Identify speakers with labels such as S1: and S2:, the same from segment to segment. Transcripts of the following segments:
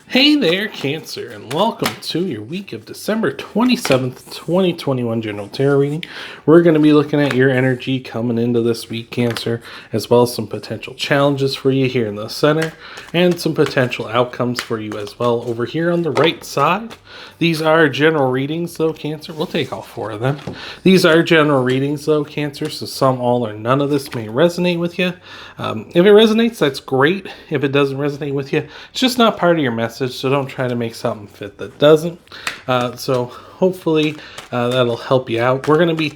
S1: Hey there, Cancer, and welcome to your week of December 27th, 2021 General Tarot reading. We're going to be looking at your energy coming into this week, Cancer, as well as some potential challenges for you here in the center, and some potential outcomes for you as well over here on the right side. These are general readings, though, Cancer. We'll take all four of them. These are general readings, though, Cancer, so some, all, or none of this may resonate with you. If it resonates, that's great. If it doesn't resonate with you, it's just not part of your message, so don't try to make something fit that doesn't. So hopefully that'll help you out. We're going to be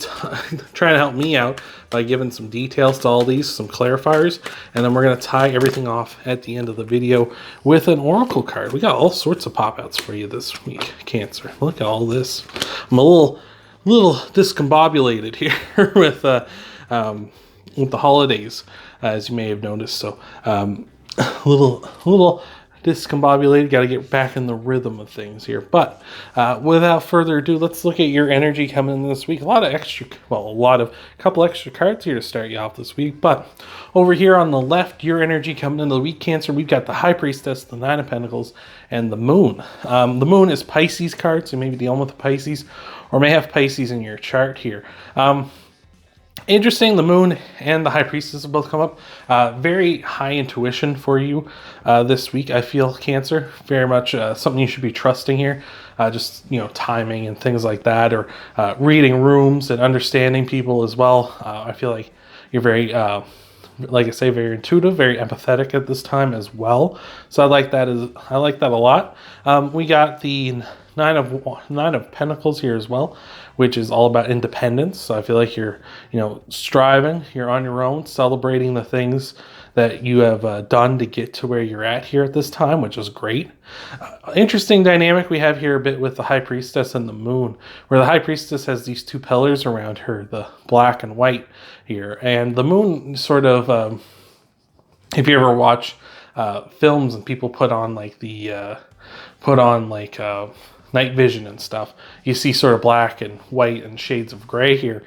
S1: trying to help me out by giving some details to all these, some clarifiers, and then we're going to tie everything off at the end of the video with an oracle card. We got all sorts of pop-outs for you this week, Cancer. Look at all this. I'm a little discombobulated here with the holidays, as you may have noticed. So a little discombobulated. Got to get back in the rhythm of things here. But without further ado, let's look at your energy coming in this week. Couple extra cards here to start you off this week. But over here on the left, your energy coming into the week, Cancer, we've got the High Priestess, the Nine of Pentacles, and the Moon. The Moon is Pisces card, so you may be dealing with the Pisces, or may have Pisces in your chart here. Interesting, the Moon and the High Priestess have both come up. Very high intuition for you this week, I feel, Cancer. Very much something you should be trusting here. Just, timing and things like that, or reading rooms and understanding people as well. I feel like you're very, like I say, very intuitive, very empathetic at this time as well. So I like that a lot. We got the Nine of Pentacles here as well, which is all about independence. So I feel like you're, striving, you're on your own, celebrating the things that you have done to get to where you're at here at this time, which is great. Interesting dynamic we have here a bit with the High Priestess and the Moon, where the High Priestess has these two pillars around her, the black and white here, and the Moon sort of, if you ever watch films and people put on night vision and stuff, you see sort of black and white and shades of gray here.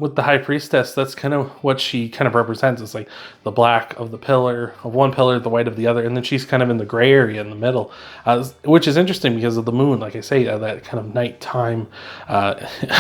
S1: With the High Priestess, that's kind of what she kind of represents. It's like the black of one pillar, the white of the other, and then she's kind of in the gray area in the middle, which is interesting because of the Moon, like I say, that kind of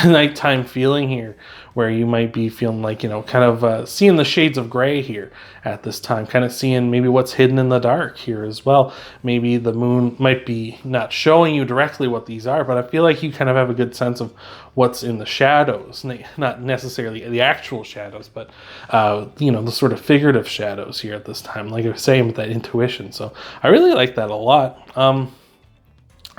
S1: nighttime feeling here, where you might be feeling like, kind of seeing the shades of gray here at this time, kind of seeing maybe what's hidden in the dark here as well. Maybe the Moon might be not showing you directly what these are, but I feel like you kind of have a good sense of what's in the shadows, not necessarily the actual shadows, but the sort of figurative shadows here at this time, like I was saying, with that intuition. So I really like that a lot.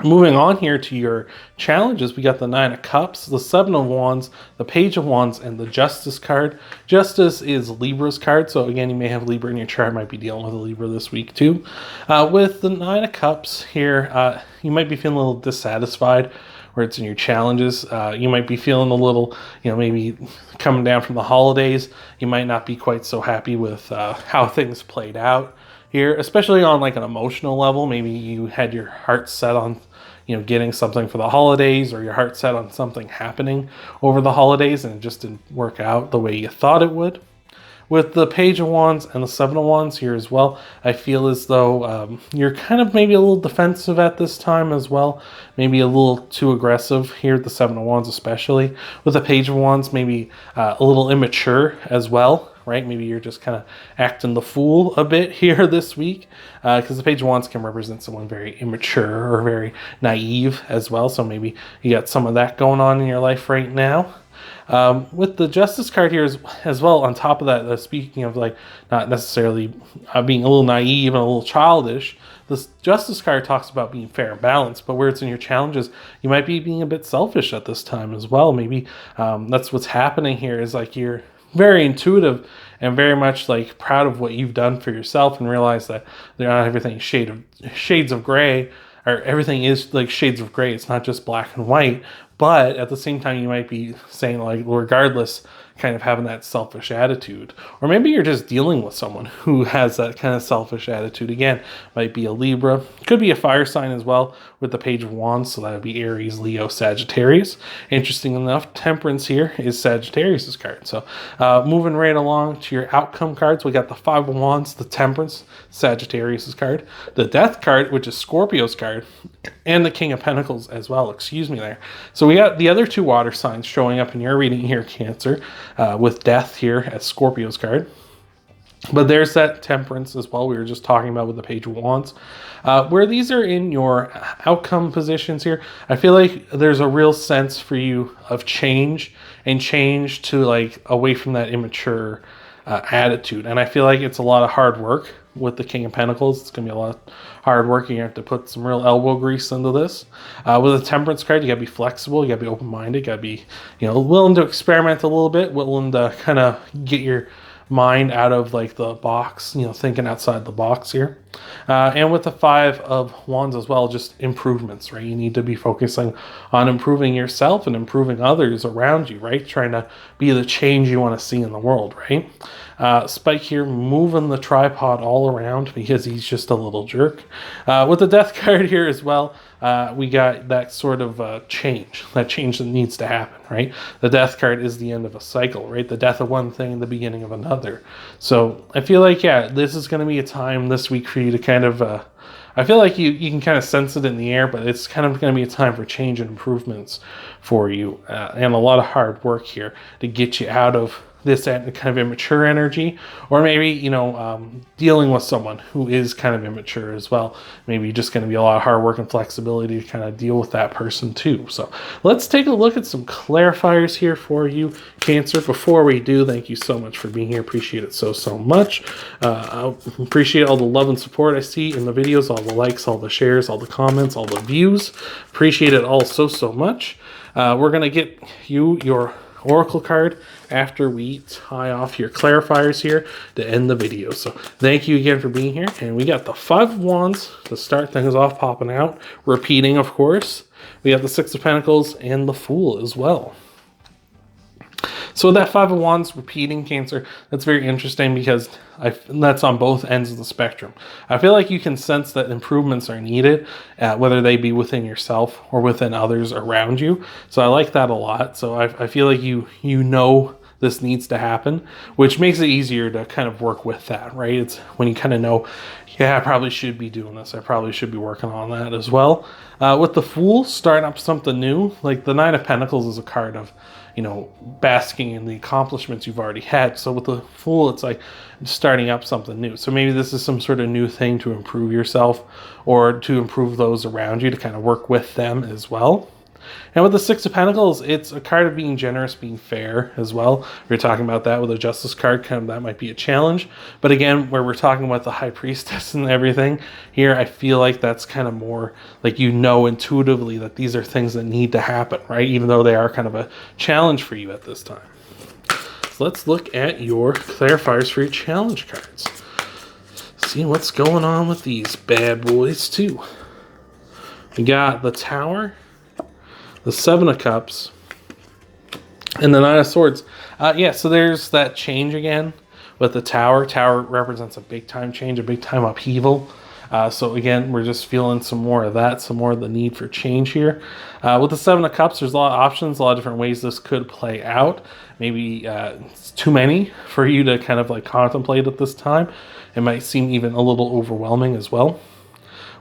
S1: Moving on here to your challenges, we got the Nine of Cups, the Seven of Wands, the Page of Wands, and the Justice card. Justice is Libra's card, so again, you may have Libra in your chart, might be dealing with a Libra this week too. With the Nine of Cups here, you might be feeling a little dissatisfied where it's in your challenges. You might be feeling a little, maybe coming down from the holidays, you might not be quite so happy with how things played out here, especially on like an emotional level. Maybe you had your heart set on getting something for the holidays, or your heart set on something happening over the holidays, and it just didn't work out the way you thought it would. With the Page of Wands and the Seven of Wands here as well, I feel as though you're kind of maybe a little defensive at this time as well. Maybe a little too aggressive here at the Seven of Wands especially. With the Page of Wands, maybe a little immature as well, right? Maybe you're just kind of acting the fool a bit here this week, because the Page of Wands can represent someone very immature or very naive as well. So maybe you got some of that going on in your life right now. With the Justice card here as well, on top of that, speaking of like not necessarily being a little naive and a little childish, this Justice card talks about being fair and balanced, but where it's in your challenges, you might be being a bit selfish at this time as well. Maybe that's what's happening here, is like you're very intuitive and very much like proud of what you've done for yourself, and realize that they're not everything shades of gray, or everything is like shades of gray. It's not just black and white. But at the same time, you might be saying, like, regardless kind of having that selfish attitude. Or maybe you're just dealing with someone who has that kind of selfish attitude. Again, might be a Libra, could be a fire sign as well with the Page of Wands, so that would be Aries, Leo, Sagittarius. Interesting enough, Temperance here is Sagittarius's card. So moving right along to your outcome cards, we got the Five of Wands, the Temperance, Sagittarius's card, the Death card, which is Scorpio's card, and the King of Pentacles as well, excuse me there. So we got the other two water signs showing up in your reading here, Cancer, with Death here as Scorpio's card. But there's that Temperance as well we were just talking about with the Page of Wands. Where these are in your outcome positions here, I feel like there's a real sense for you of change, and change to like away from that immature attitude. And I feel like it's a lot of hard work with the King of Pentacles. It's going to be a lot of hard work. You have to put some real elbow grease into this. With a Temperance card, you got to be flexible. You got to be open-minded. You got to be, willing to experiment a little bit, willing to kind of get your mind out of like the box, thinking outside the box here. And with the Five of Wands as well, just improvements, right? You need to be focusing on improving yourself and improving others around you, right? Trying to be the change you want to see in the world, right? Spike here moving the tripod all around because he's just a little jerk. With the Death card here as well, we got that sort of change that needs to happen, right? The Death card is the end of a cycle, right? The death of one thing and the beginning of another. So I feel like, this is going to be a time this week for you to kind of, I feel like you can kind of sense it in the air, but it's kind of going to be a time for change and improvements for you, and a lot of hard work here to get you out of this kind of immature energy, or maybe, dealing with someone who is kind of immature as well. Maybe just going to be a lot of hard work and flexibility to kind of deal with that person too. So let's take a look at some clarifiers here for you, Cancer. Before we do, thank you so much for being here. Appreciate it so much. I appreciate all the love and support I see in the videos, all the likes, all the shares, all the comments, all the views. Appreciate it all so much. We're going to get you your Oracle card after we tie off your clarifiers here to end the video. So thank you again for being here. And we got the Five of Wands to start things off, popping out, repeating, of course. We have the Six of Pentacles and the Fool as well. So that Five of Wands repeating, Cancer, that's very interesting because that's on both ends of the spectrum. I feel like you can sense that improvements are needed, whether they be within yourself or within others around you. So I like that a lot. So I feel like you know this needs to happen, which makes it easier to kind of work with that, right? It's when you kind of know, I probably should be doing this. I probably should be working on that as well. With the Fool, starting up something new, like the Nine of Pentacles is a card of, basking in the accomplishments you've already had. So with the Fool, it's like starting up something new. So maybe this is some sort of new thing to improve yourself or to improve those around you, to kind of work with them as well. And with the Six of Pentacles, it's a card of being generous, being fair as well. We were talking about that with the Justice card, kind of that might be a challenge. But again, where we're talking about the High Priestess and everything, here I feel like that's kind of more like intuitively that these are things that need to happen, right? Even though they are kind of a challenge for you at this time. So let's look at your clarifiers for your challenge cards. See what's going on with these bad boys too. We got the Tower, the Seven of Cups, and the Nine of Swords. So there's that change again with the Tower. Tower represents a big time change, a big time upheaval. So again, we're just feeling some more of that, some more of the need for change here. With the Seven of Cups, there's a lot of options, a lot of different ways this could play out. Maybe it's too many for you to kind of like contemplate at this time. It might seem even a little overwhelming as well.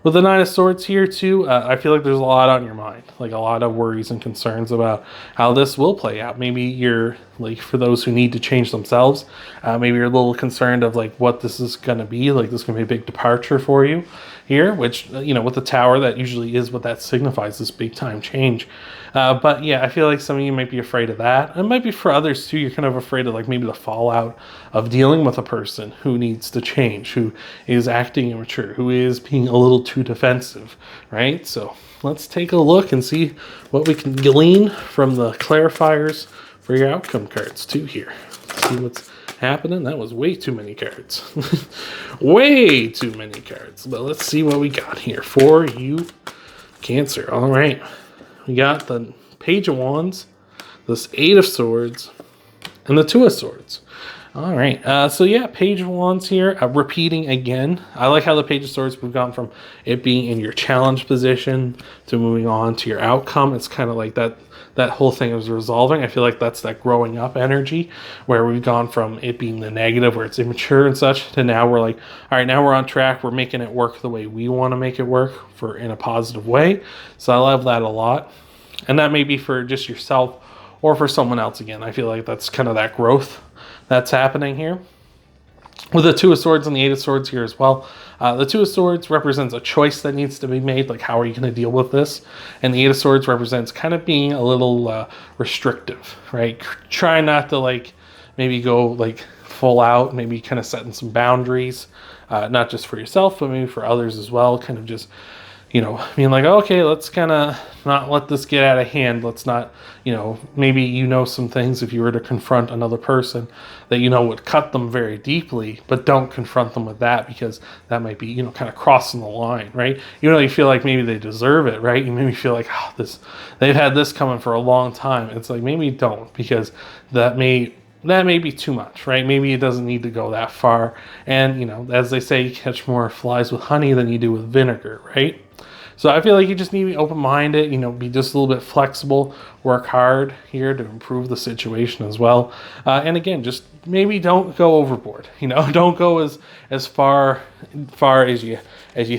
S1: With the Nine of Swords here too, I feel like there's a lot on your mind, like a lot of worries and concerns about how this will play out. Maybe you're like, for those who need to change themselves, maybe you're a little concerned of like what this is going to be, like this is going to be a big departure for you here, which, with the Tower, that usually is what that signifies, this big time change. But yeah, I feel like some of you might be afraid of that. It might be for others too. You're kind of afraid of like maybe the fallout of dealing with a person who needs to change, who is acting immature, who is being a little too defensive, right? So let's take a look and see what we can glean from the clarifiers for your outcome cards too here. Let's see what's happening. That was way too many cards. Way too many cards. But let's see what we got here for you, Cancer. All right. We got the Page of Wands, this Eight of Swords, and the Two of Swords. All right, so yeah, Page of Wands here, repeating again. I like how the Page of Swords, we've gone from it being in your challenge position to moving on to your outcome. It's kind of like that whole thing is resolving. I feel like that's that growing up energy where we've gone from it being the negative where it's immature and such to now we're like, all right, now we're on track. We're making it work the way we want to make it work in a positive way. So I love that a lot. And that may be for just yourself or for someone else again. I feel like that's kind of that growth that's happening here. With the Two of Swords and the Eight of Swords here as well. The Two of Swords represents a choice that needs to be made, like how are you going to deal with this? And the Eight of Swords represents kind of being a little restrictive, right? Try not to like maybe go like full out, maybe kind of setting some boundaries, not just for yourself, but maybe for others as well. Kind of just, you know, being like, okay, let's kind of not let this get out of hand. Let's not, you know, maybe you know some things if you were to confront another person that you know would cut them very deeply, but don't confront them with that because that might be, you know, kind of crossing the line, right? You know, you feel like maybe they deserve it, right? You maybe feel like, oh, they've had this coming for a long time. It's like, maybe don't, because that may be too much, right? Maybe it doesn't need to go that far. And, you know, as they say, you catch more flies with honey than you do with vinegar, right? So I feel like you just need to be open-minded, you know, be just a little bit flexible, work hard here to improve the situation as well. And again, just maybe don't go overboard, you know, don't go as far as you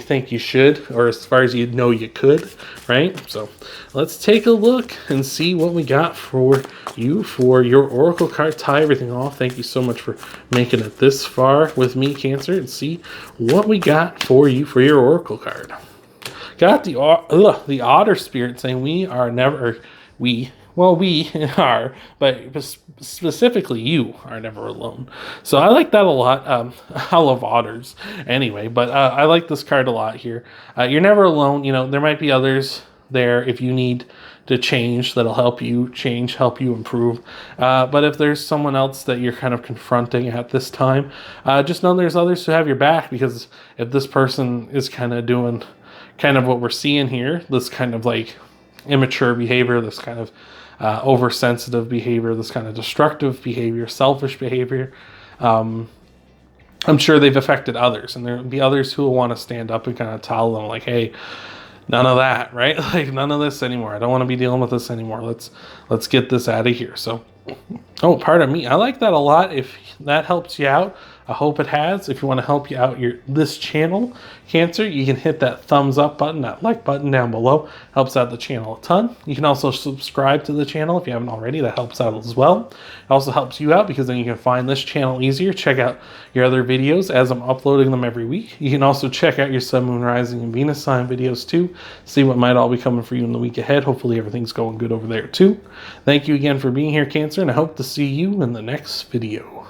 S1: think you should, or as far as you know you could, right? So let's take a look and see what we got for you for your Oracle card. Tie everything off. Thank you so much for making it this far with me, Cancer, and see what we got for you for your Oracle card. Got the Otter Spirit saying we are, but specifically you are never alone. So I like that a lot. I love otters anyway, but I like this card a lot here. You're never alone. You know, there might be others there if you need to change that'll help you change, help you improve. But if there's someone else that you're kind of confronting at this time, just know there's others who have your back, because if this person is kind of doing kind of what we're seeing here, this kind of like immature behavior, this kind of oversensitive behavior, this kind of destructive behavior, selfish behavior, I'm sure they've affected others, and there'll be others who will want to stand up and kind of tell them like, hey, none of that, right? Like none of this anymore. I don't want to be dealing with this anymore. Let's get this out of here. So, oh, pardon me. I like that a lot. If that helps you out, I hope it has. If you want to help you out this channel, Cancer, you can hit that thumbs up button, that like button down below. Helps out the channel a ton. You can also subscribe to the channel if you haven't already. That helps out as well. It also helps you out because then you can find this channel easier. Check out your other videos as I'm uploading them every week. You can also check out your Sun, Moon, Rising, and Venus sign videos too. See what might all be coming for you in the week ahead. Hopefully everything's going good over there too. Thank you again for being here, Cancer, and I hope to see you in the next video.